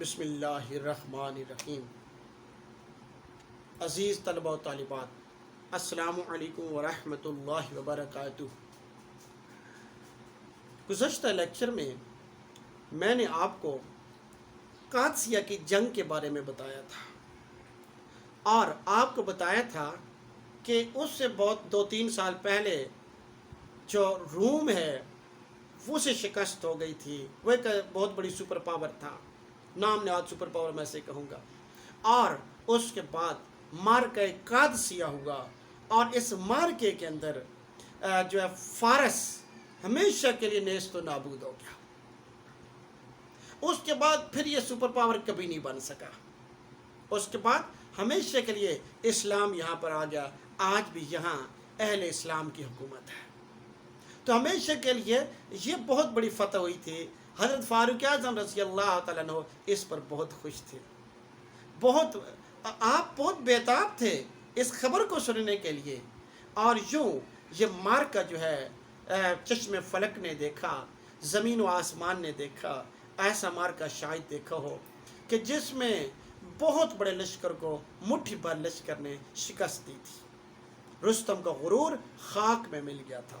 بسم اللہ الرحمن الرحیم۔ عزیز طلبہ و طالبات، السلام علیکم ورحمۃ اللہ وبرکاتہ۔ گزشتہ لیکچر میں نے آپ کو قادسیہ کی جنگ کے بارے میں بتایا تھا اور آپ کو بتایا تھا کہ اس سے بہت 2-3 سال پہلے جو روم ہے وہ سے شکست ہو گئی تھی۔ وہ ایک بہت بڑی سپر پاور تھا، نام نہاد سپر پاور میں سے کہوں گا، اور اس کے بعد مارکہ قادسیہ ہوا اور اس مارکے کے اندر جو ہے فارس ہمیشہ کے لیے نیست و نابود ہو گیا۔ اس کے بعد پھر یہ سپر پاور کبھی نہیں بن سکا۔ اس کے بعد ہمیشہ کے لیے اسلام یہاں پر آ گیا۔ آج بھی یہاں اہل اسلام کی حکومت ہے۔ تو ہمیشہ کے لیے یہ بہت بڑی فتح ہوئی تھی۔ حضرت فاروق اعظم رضی اللہ تعالیٰ عنہ اس پر بہت خوش تھے، آپ بہت بیتاب تھے اس خبر کو سننے کے لیے۔ اور یوں یہ مارکہ جو ہے چشم فلک نے دیکھا، زمین و آسمان نے دیکھا، ایسا مارکہ شاید دیکھا ہو کہ جس میں بہت بڑے لشکر کو مٹھی بھر لشکر نے شکست دی تھی۔ رستم کا غرور خاک میں مل گیا تھا۔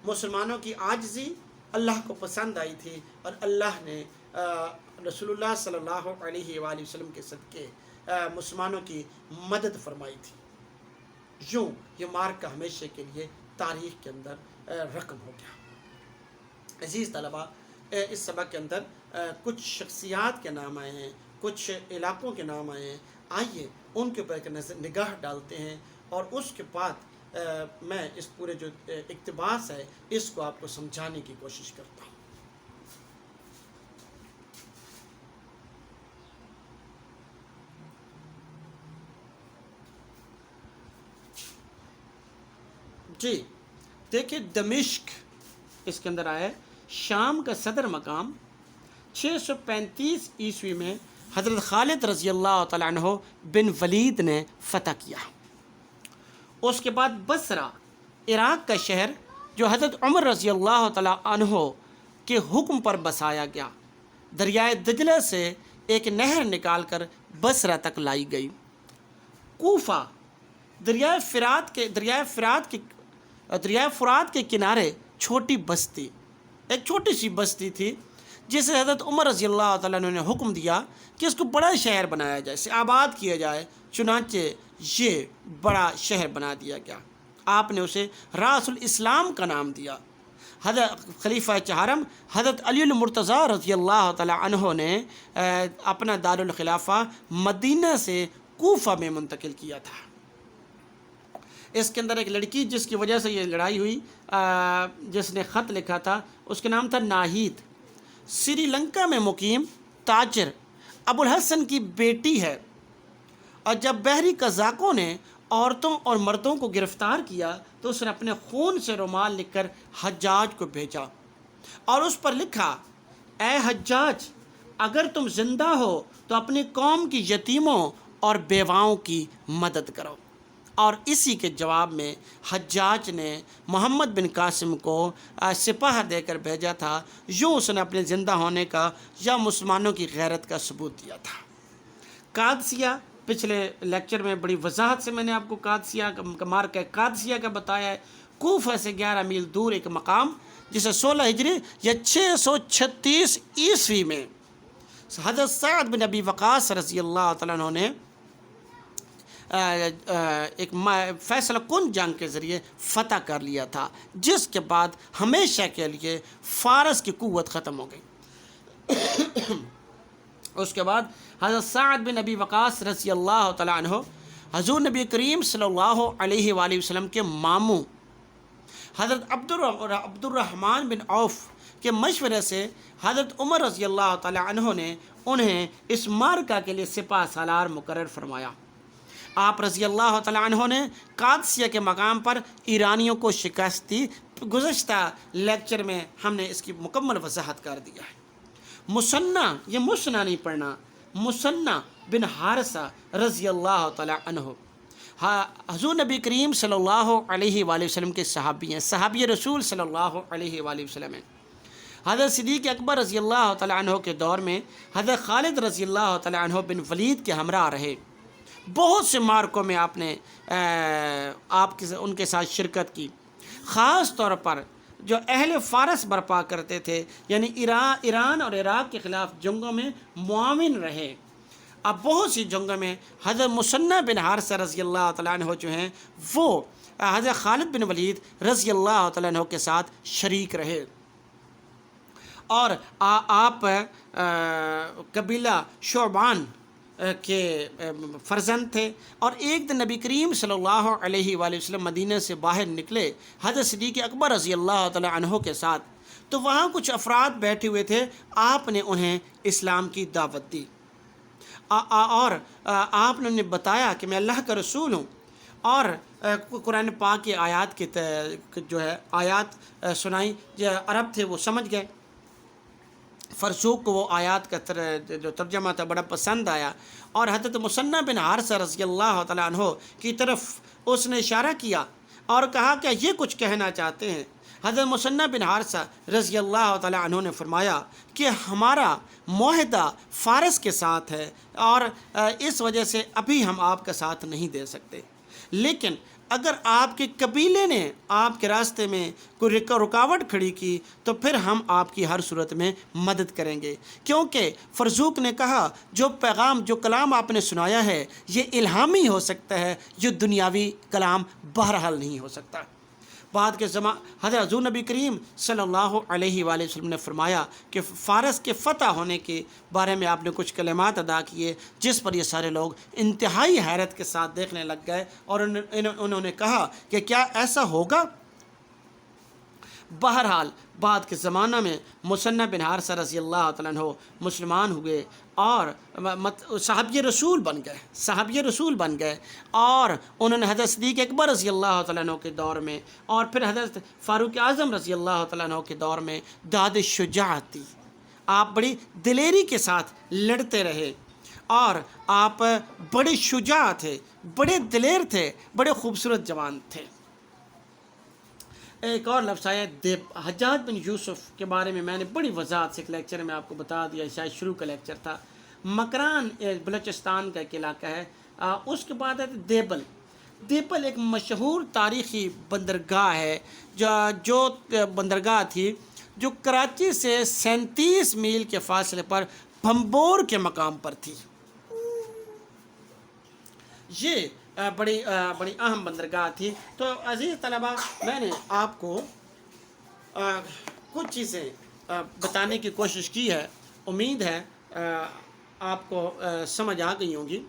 مسلمانوں کی عاجزی اللہ کو پسند آئی تھی اور اللہ نے رسول اللہ صلی اللہ علیہ وآلہ وسلم کے صدقے مسلمانوں کی مدد فرمائی تھی۔ یوں یہ مارکہ ہمیشہ کے لیے تاریخ کے اندر رقم ہو گیا۔ عزیز طلبہ، اس سبق کے اندر کچھ شخصیات کے نام آئے ہیں، کچھ علاقوں کے نام آئے ہیں۔ آئیے ان کے اوپر ایک نگاہ ڈالتے ہیں اور اس کے بعد میں اس پورے جو اقتباس ہے اس کو آپ کو سمجھانے کی کوشش کرتا ہوں۔ جی دیکھیں، دمشق اس کے اندر آیا ہے، شام کا صدر مقام 635 عیسوی میں حضرت خالد رضی اللہ تعالیٰ عنہ بن ولید نے فتح کیا۔ اس کے بعد بصرہ عراق کا شہر جو حضرت عمر رضی اللہ تعالیٰ عنہ کے حکم پر بسایا گیا، دریائے دجلہ سے ایک نہر نکال کر بصرہ تک لائی گئی۔ کوفہ دریائے فرات کے کنارے چھوٹی بستی، ایک چھوٹی سی بستی تھی جسے حضرت عمر رضی اللہ تعالیٰ عنہ نے حکم دیا کہ اس کو بڑا شہر بنایا جائے، اسے آباد کیا جائے۔ چنانچہ یہ بڑا شہر بنا دیا گیا۔ آپ نے اسے راس الاسلام کا نام دیا۔ حضرت خلیفہ چہارم حضرت علی المرتضیٰ رضی اللہ تعالیٰ عنہ نے اپنا دارالخلافہ مدینہ سے کوفہ میں منتقل کیا تھا۔ اس کے اندر ایک لڑکی جس کی وجہ سے یہ لڑائی ہوئی، جس نے خط لکھا تھا، اس کے نام تھا ناہید، سری لنکا میں مقیم تاجر ابو الحسن کی بیٹی ہے۔ اور جب بحری قزاقوں نے عورتوں اور مردوں کو گرفتار کیا تو اس نے اپنے خون سے رومال لکھ کر حجاج کو بھیجا اور اس پر لکھا، اے حجاج، اگر تم زندہ ہو تو اپنی قوم کی یتیموں اور بیواؤں کی مدد کرو۔ اور اسی کے جواب میں حجاج نے محمد بن قاسم کو سپاہ دے کر بھیجا تھا۔ یوں اس نے اپنے زندہ ہونے کا یا مسلمانوں کی غیرت کا ثبوت دیا تھا۔ قادسیہ، پچھلے لیکچر میں بڑی وضاحت سے میں نے آپ کو قادسیہ کا مارکہ قادسیہ کا بتایا ہے۔ کوفہ سے 11 میل دور ایک مقام جسے 16 ہجری یا 636 عیسوی میں حضرت سعد بن ابی وقاص رضی اللہ تعالیٰ عنہ نے ایک فیصلہ کن جنگ کے ذریعے فتح کر لیا تھا، جس کے بعد ہمیشہ کے لیے فارس کی قوت ختم ہو گئی۔ اس کے بعد حضرت سعد بن ابی وقاص رضی اللہ تعالیٰ عنہ حضور نبی کریم صلی اللہ علیہ وآلہ وسلم کے ماموں حضرت عبد الرحمن بن عوف کے مشورے سے حضرت عمر رضی اللہ تعالیٰ عنہ نے انہیں اس مارکہ کے لیے سپاہ سالار مقرر فرمایا۔ آپ رضی اللہ تعالیٰ عنہ نے قادسیہ کے مقام پر ایرانیوں کو شکست دی۔ گزشتہ لیکچر میں ہم نے اس کی مکمل وضاحت کر دیا ہے۔ مسنہ، یہ مسنہ نہیں پڑھنا، مسنہ بن حارثہ رضی اللہ تعالیٰ عنہ حضور نبی کریم صلی اللہ علیہ وآلہ وسلم کے صحابی ہیں، صحابی رسول صلی اللہ علیہ وآلہ وسلم ہیں۔ حضرت صدیق اکبر رضی اللہ تعالیٰ عنہ کے دور میں حضرت خالد رضی اللہ تعالیٰ عنہ بن ولید کے ہمراہ رہے، بہت سے معرکوں میں آپ نے ان کے ساتھ شرکت کی، خاص طور پر جو اہل فارس برپا کرتے تھے، یعنی ایران اور عراق کے خلاف جنگوں میں معاون رہے۔ اب بہت سی جنگوں میں حضرت مثنى بن حارثہ رضی اللہ تعالیٰ عنہ جو ہیں وہ حضرت خالد بن ولید رضی اللہ تعالیٰ عنہ کے ساتھ شریک رہے، اور آپ قبیلہ شعبان کے فرزند تھے۔ اور ایک دن نبی کریم صلی اللہ علیہ وآلہ وسلم مدینہ سے باہر نکلے حضرت صدیق اکبر رضی اللہ تعالیٰ عنہ کے ساتھ، تو وہاں کچھ افراد بیٹھے ہوئے تھے، آپ نے انہیں اسلام کی دعوت دی، اور آپ نے انہیں بتایا کہ میں اللہ کا رسول ہوں، اور قرآن پاک کی آیات کی جو ہے آیات سنائی، جو عرب تھے وہ سمجھ گئے، فرسوق کو وہ آیات کا جو ترجمہ تھا بڑا پسند آیا، اور حضرت مثنى بن حارثہ رضی اللہ تعالیٰ عنہ کی طرف اس نے اشارہ کیا اور کہا کہ یہ کچھ کہنا چاہتے ہیں۔ حضرت مثنى بن حارثہ رضی اللہ تعالیٰ عنہ نے فرمایا کہ ہمارا معاہدہ فارس کے ساتھ ہے، اور اس وجہ سے ابھی ہم آپ کا ساتھ نہیں دے سکتے، لیکن اگر آپ کے قبیلے نے آپ کے راستے میں کوئی رکاوٹ کھڑی کی تو پھر ہم آپ کی ہر صورت میں مدد کریں گے، کیونکہ فرزوق نے کہا جو پیغام جو کلام آپ نے سنایا ہے یہ الہامی ہو سکتا ہے، جو دنیاوی کلام بہرحال نہیں ہو سکتا۔ بعد کے حضرت حضور نبی کریم صلی اللہ علیہ وآلہ وسلم نے فرمایا کہ فارس کے فتح ہونے کے بارے میں آپ نے کچھ کلمات ادا کیے، جس پر یہ سارے لوگ انتہائی حیرت کے ساتھ دیکھنے لگ گئے، اور انہوں نے کہا کہ کیا ایسا ہوگا؟ بہرحال بعد کے زمانہ میں مثنى بن حارثہ رضی اللہ تعالیٰ عنہ مسلمان ہوئے اور صحابی رسول بن گئے، اور انہوں نے حضرت صدیق اکبر رضی اللہ تعالیٰ عنہ کے دور میں، اور پھر حضرت فاروق اعظم رضی اللہ تعالیٰ عنہ کے دور میں داد شجاعت دی، آپ بڑی دلیری کے ساتھ لڑتے رہے، اور آپ بڑے شجاع تھے، بڑے دلیر تھے، بڑے خوبصورت جوان تھے۔ ایک اور لفظ آیا حجاج بن یوسف کے بارے میں نے بڑی وضاحت سے ایک لیکچر میں آپ کو بتا دیا، شاید شروع کا لیکچر تھا۔ مکران بلوچستان کا ایک علاقہ ہے، اس کے بعد ہے دیپل ایک مشہور تاریخی بندرگاہ ہے، جو بندرگاہ تھی جو کراچی سے 37 میل کے فاصلے پر بھمبور کے مقام پر تھی۔ یہ بڑی اہم بندرگاہ تھی۔ تو عزیز طلبہ، میں نے آپ کو کچھ چیزیں بتانے کی کوشش کی ہے، امید ہے آپ کو سمجھ آ گئی ہوں گی۔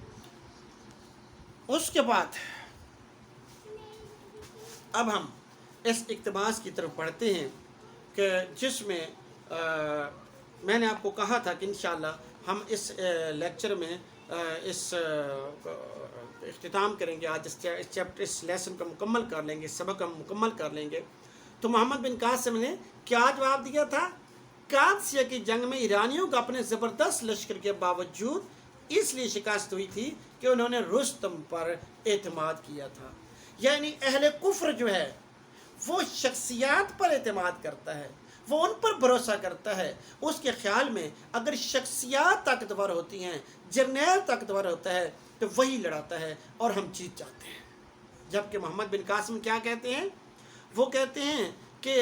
اس کے بعد اب ہم اس اقتباس کی طرف بڑھتے ہیں کہ جس میں میں نے آپ کو کہا تھا کہ انشاءاللہ ہم اس لیکچر میں اس اختتام کریں گے، آج اس لیسن کو مکمل کر لیں گے، سبق ہم مکمل کر لیں گے۔ تو محمد بن قاسم نے کیا جواب دیا تھا؟ قادسیہ کی جنگ میں ایرانیوں کا اپنے زبردست لشکر کے باوجود اس لیے شکست ہوئی تھی کہ انہوں نے رستم پر اعتماد کیا تھا۔ یعنی اہل کفر جو ہے وہ شخصیات پر اعتماد کرتا ہے، وہ ان پر بھروسہ کرتا ہے، اس کے خیال میں اگر شخصیات طاقتور ہوتی ہیں، جرنیل طاقتور ہوتا ہے تو وہی لڑاتا ہے اور ہم جیت جاتے ہیں۔ جبکہ محمد بن قاسم کیا کہتے ہیں؟ وہ کہتے ہیں کہ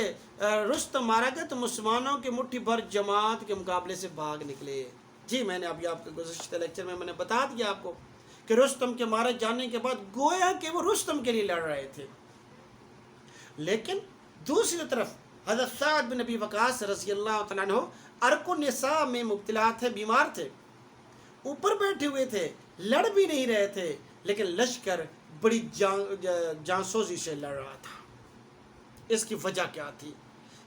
رستم مارا گیا تو مسلمانوں کی مٹھی بھر جماعت کے مقابلے سے بھاگ نکلے۔ جی میں نے ابھی آپ کے گزشتہ لیکچر میں نے بتا دیا آپ کو کہ رستم کے مارے جانے کے بعد گویا کہ وہ رستم کے لیے لڑ رہے تھے، لیکن دوسری طرف حضرت سعد بن ابی وقاص رضی اللہ تعالیٰ عنہ عرق النساء میں مبتلا تھے، بیمار تھے، اوپر بیٹھے ہوئے تھے، لڑ بھی نہیں رہے تھے، لیکن لشکر بڑی جانسوزی سے لڑ رہا تھا۔ اس کی وجہ کیا تھی؟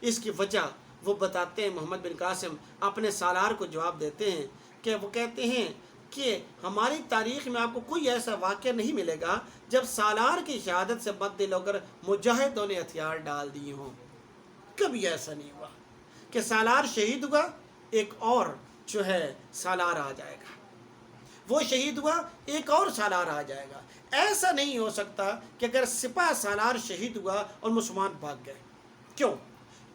اس کی وجہ وہ بتاتے ہیں، محمد بن قاسم اپنے سالار کو جواب دیتے ہیں کہ وہ کہتے ہیں کہ ہماری تاریخ میں آپ کو کوئی ایسا واقعہ نہیں ملے گا جب سالار کی شہادت سے بددل ہو کر مجاہدوں نے ہتھیار ڈال دیے ہوں۔ کبھی ایسا نہیں ہوا کہ سالار شہید ہوا ایک اور جو ہے سالار آ جائے گا، وہ شہید ہوا ایک اور سالار آ جائے گا۔ ایسا نہیں ہو سکتا کہ اگر سپاہ سالار شہید ہوا اور مسلمان بھاگ گئے۔ کیوں؟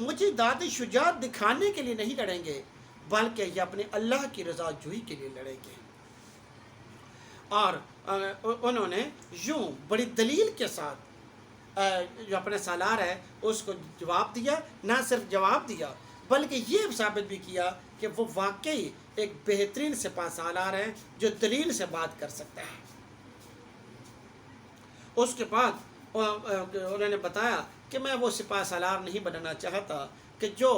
مجھے ذاتی شجاعت دکھانے کے لیے نہیں لڑیں گے، بلکہ یہ اپنے اللہ کی رضا جوئی کے لیے لڑیں گے۔ اور انہوں نے یوں بڑی دلیل کے ساتھ جو اپنا سالار ہے اس کو جواب دیا، نہ صرف جواب دیا بلکہ یہ ثابت بھی کیا کہ وہ واقعی ایک بہترین سپہ سالار ہے جو دلیل سے بات کر سکتا ہے۔ اس کے بعد انہوں نے بتایا کہ میں وہ سپہ سالار نہیں بننا چاہتا کہ جو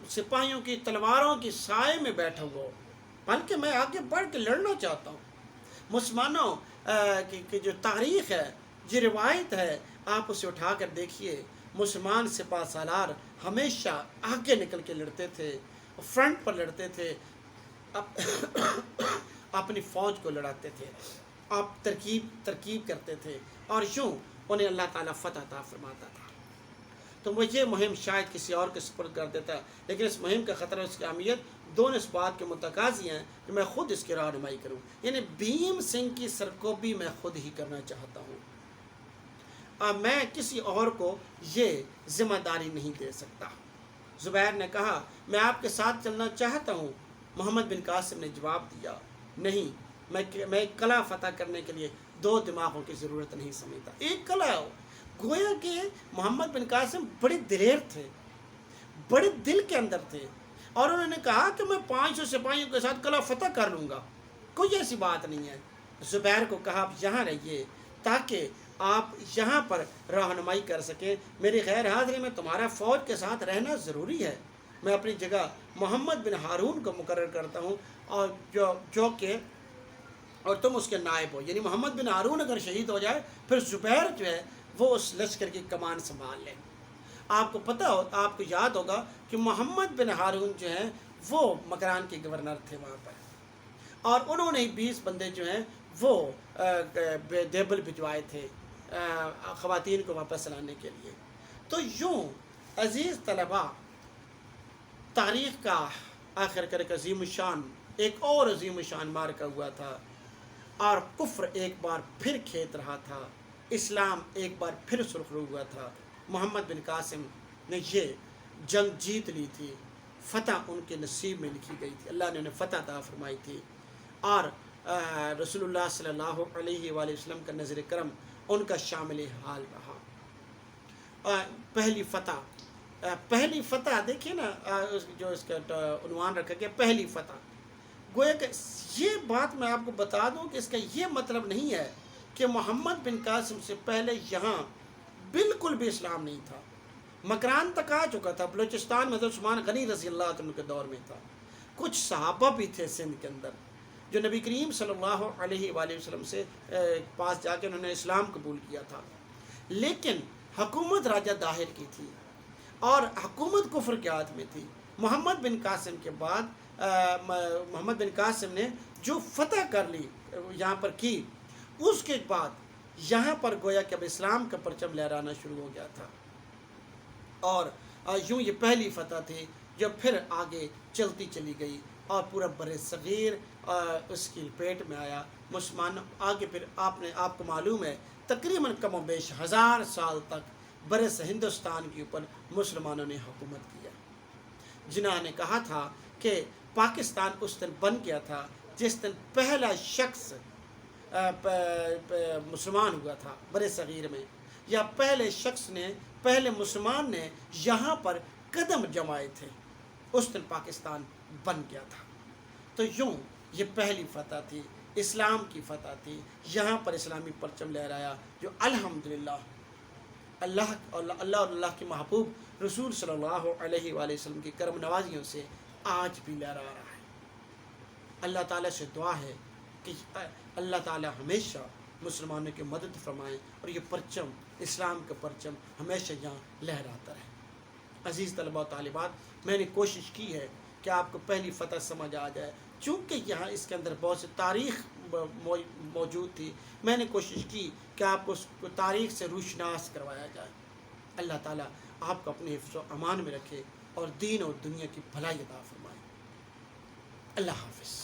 سپاہیوں کی تلواروں کی سائے میں بیٹھا ہو، بلکہ میں آگے بڑھ کے لڑنا چاہتا ہوں۔ مسلمانوں کی جو تاریخ ہے، جو روایت ہے، آپ اسے اٹھا کر دیکھیے۔ مسلمان سپہ سالار ہمیشہ آگے نکل کے لڑتے تھے، فرنٹ پر لڑتے تھے، اپنی فوج کو لڑاتے تھے، آپ ترکیب کرتے تھے، اور یوں انہیں اللہ تعالیٰ فتح عطا فرماتا تھا۔ تو وہ یہ مہم شاید کسی اور کے سپرد کر دیتا، لیکن اس مہم کا خطرہ، اس کی اہمیت دونوں اس بات کے متقاضی ہیں کہ میں خود اس کی رہنمائی کروں، یعنی بھیم سنگھ کی سرکوبی میں خود ہی کرنا چاہتا ہوں، میں کسی اور کو یہ ذمہ داری نہیں دے سکتا۔ زبیر نے کہا میں آپ کے ساتھ چلنا چاہتا ہوں۔ محمد بن قاسم نے جواب دیا نہیں، میں قلعہ فتح کرنے کے لیے دو دماغوں کی ضرورت نہیں سمجھتا، ایک قلعہ ہو۔ گویا کہ محمد بن قاسم بڑے دلیر تھے، بڑے دل کے اندر تھے، اور انہوں نے کہا کہ میں 500 سپاہیوں کے ساتھ قلعہ فتح کر لوں گا، کوئی ایسی بات نہیں ہے۔ زبیر کو کہا آپ یہاں رہیے تاکہ آپ یہاں پر رہنمائی کر سکیں، میری غیر حاضری میں تمہارا فوج کے ساتھ رہنا ضروری ہے۔ میں اپنی جگہ محمد بن ہارون کو مقرر کرتا ہوں، اور جو کہ اور تم اس کے نائب ہو، یعنی محمد بن ہارون اگر شہید ہو جائے پھر زبیر جو ہے وہ اس لشکر کی کمان سنبھال لے۔ آپ کو پتہ ہو، آپ کو یاد ہوگا کہ محمد بن ہارون جو ہیں وہ مکران کے گورنر تھے وہاں پر، اور انہوں نے 20 بندے جو ہیں وہ دیبل بھجوائے تھے خواتین کو واپس لانے کے لیے۔ تو یوں عزیز طلباء، تاریخ کا آخر کر ایک عظیم الشان، ایک اور عظیم الشان مارکا ہوا تھا، اور کفر ایک بار پھر کھیت رہا تھا، اسلام ایک بار پھر سرخرو ہوا تھا۔ محمد بن قاسم نے یہ جنگ جیت لی تھی، فتح ان کے نصیب میں لکھی گئی تھی، اللہ نے انہیں فتح عطا فرمائی تھی، اور رسول اللہ صلی اللہ علیہ وآلہ وسلم کا نظر کرم ان کا شامل حال رہا۔ پہلی فتح دیکھیے نا، جو اس کا عنوان رکھا گیا پہلی فتح، گویا کہ یہ بات میں آپ کو بتا دوں کہ اس کا یہ مطلب نہیں ہے کہ محمد بن قاسم سے پہلے یہاں بالکل بھی اسلام نہیں تھا، مکران تک آ چکا تھا، بلوچستان میں حضرت عثمان غنی رضی اللہ عنہ کے دور میں تھا، کچھ صحابہ بھی تھے سندھ کے اندر جو نبی کریم صلی اللہ علیہ وآلہ وسلم سے پاس جا کے انہوں نے اسلام قبول کیا تھا، لیکن حکومت راجہ داہر کی تھی اور حکومت کفر کے ہاتھ میں تھی۔ محمد بن قاسم کے بعد محمد بن قاسم نے جو فتح کر لی یہاں پر کی، اس کے بعد یہاں پر گویا کہ اب اسلام کا پرچم لہرانا شروع ہو گیا تھا، اور یوں یہ پہلی فتح تھی جو پھر آگے چلتی چلی گئی، اور پورا بر صغیر اس کی لپیٹ میں آیا۔ مسلمان آگے پھر آپ کو معلوم ہے تقریباً کم و بیش 1000 سال تک برس ہندوستان کے اوپر مسلمانوں نے حکومت کیا۔ جنہوں نے کہا تھا کہ پاکستان اس دن بن گیا تھا جس دن پہلا شخص مسلمان ہوا تھا بر صغیر میں، یا پہلے مسلمان نے یہاں پر قدم جمائے تھے، اس دن پاکستان بن گیا تھا۔ تو یوں یہ پہلی فتح تھی، اسلام کی فتح تھی، یہاں پر اسلامی پرچم لہرایا، جو الحمدللہ اللہ اور اللہ کے محبوب رسول صلی اللہ علیہ وآلہ وسلم کی کرم نوازیوں سے آج بھی لہرا رہا ہے۔ اللہ تعالیٰ سے دعا ہے کہ اللہ تعالیٰ ہمیشہ مسلمانوں کی مدد فرمائیں، اور یہ پرچم، اسلام کا پرچم ہمیشہ یہاں لہراتا رہے۔ عزیز طلباء و طالبات، میں نے کوشش کی ہے کہ آپ کو پہلی فتح سمجھ آ جائے، چونکہ یہاں اس کے اندر بہت سی تاریخ موجود تھی، میں نے کوشش کی کہ آپ کو اس کو تاریخ سے روشناس کروایا جائے۔ اللہ تعالیٰ آپ کو اپنے حفظ و امان میں رکھے اور دین اور دنیا کی بھلائی عطا فرمائے۔ اللہ حافظ۔